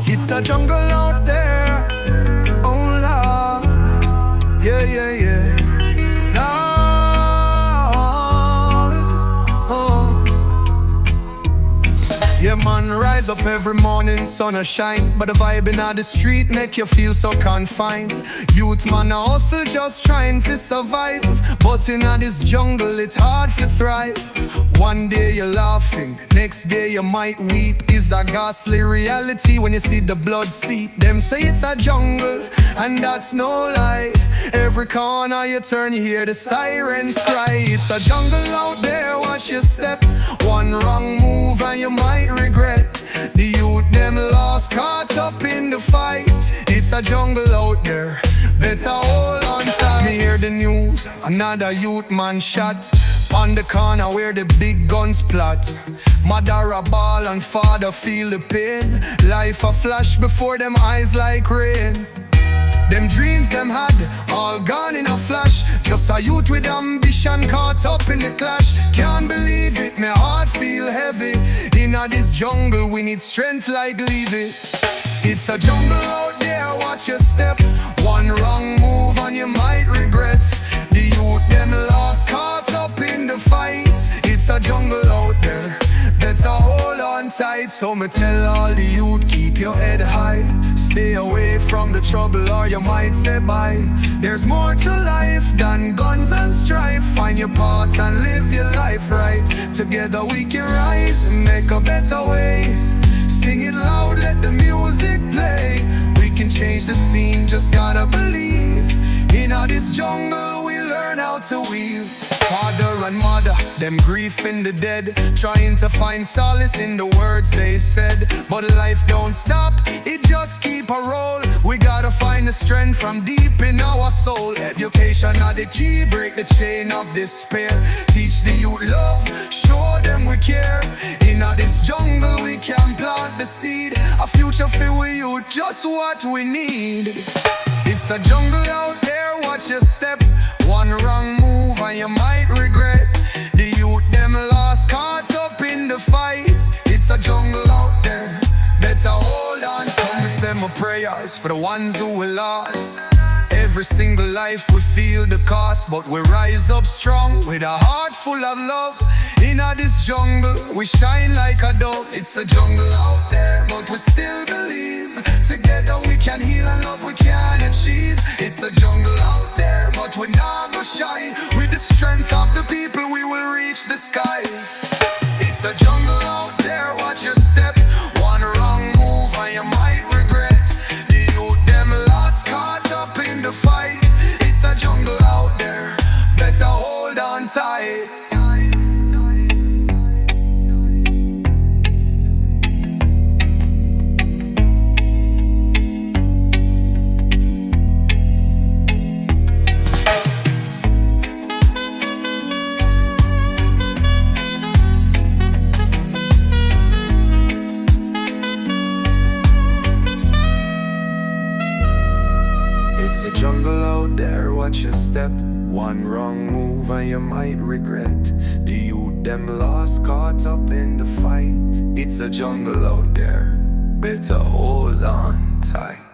It's a jungle out there. Oh Lord, yeah, yeah, yeah. Lord, oh. Yeah, man, rise up every morning, sun a shine, but the vibe in the street make you feel so confined. Youth man a hustle just trying to survive, but in this jungle it's hard to thrive. One day you're laughing, next day you might weep. It's a ghastly reality when you see the blood seep. Them say it's a jungle, and that's no lie. Every corner you turn you hear the sirens cry. It's a jungle out there, watch your step. One wrong move and you might regret. The youth them lost, caught up in the fight. It's a jungle out there, better hold on tight. Me hear the news, another youth man shot on the corner where the big guns plot. Mother a ball and father feel the pain. Life a flash before them eyes like rain. Them dreams them had, all gone in a flash. Just a youth with ambition caught up in the clash. Can't believe it, my heart feel heavy. In this jungle we need strength like Levi. It's a jungle out there, watch your step. One wrong move and you might regret. The youth them lost, caught up in the fight. It's a jungle out there, better hold on tight. So me tell all the youth, keep your head high. Stay away from the trouble or you might say bye. There's more to life than guns and strife. Find your path and live your life right. Together we can rise and make a better way. Sing it loud, let the music play. We can change the scene, just gotta believe. In this jungle we learn how to weave. Father and mother, them grief in the dead, trying to find solace in the words they said. But life don't stop, it just keep a roll. We gotta find the strength from deep in our soul. Education are the key, break the chain of despair. Teach the youth love, show them we care. In this jungle we can plant the seed. A future filled with youth, just what we need. It's a jungle out there, watch your step. One wrong move and you might regret. The youth them lost, caught up in the fight. It's a jungle out there, better hold on. So me send my prayers for the ones who were lost. Every single life we feel the cost, but we rise up strong with a heart full of love. In this jungle we shine like a dove. It's a jungle out there, but we still believe. Together we can heal and love we can achieve. It's a jungle out there, but we not go shy. With the strength of the people we will reach the sky. It's a jungle out there, watch your step. One wrong move and you might regret. The youth them lost, caught up in the fight. It's a jungle out there, better hold on tight. It's a jungle out there, watch your step. One wrong move and you might regret. The youth them lost, caught up in the fight. It's a jungle out there, better hold on tight.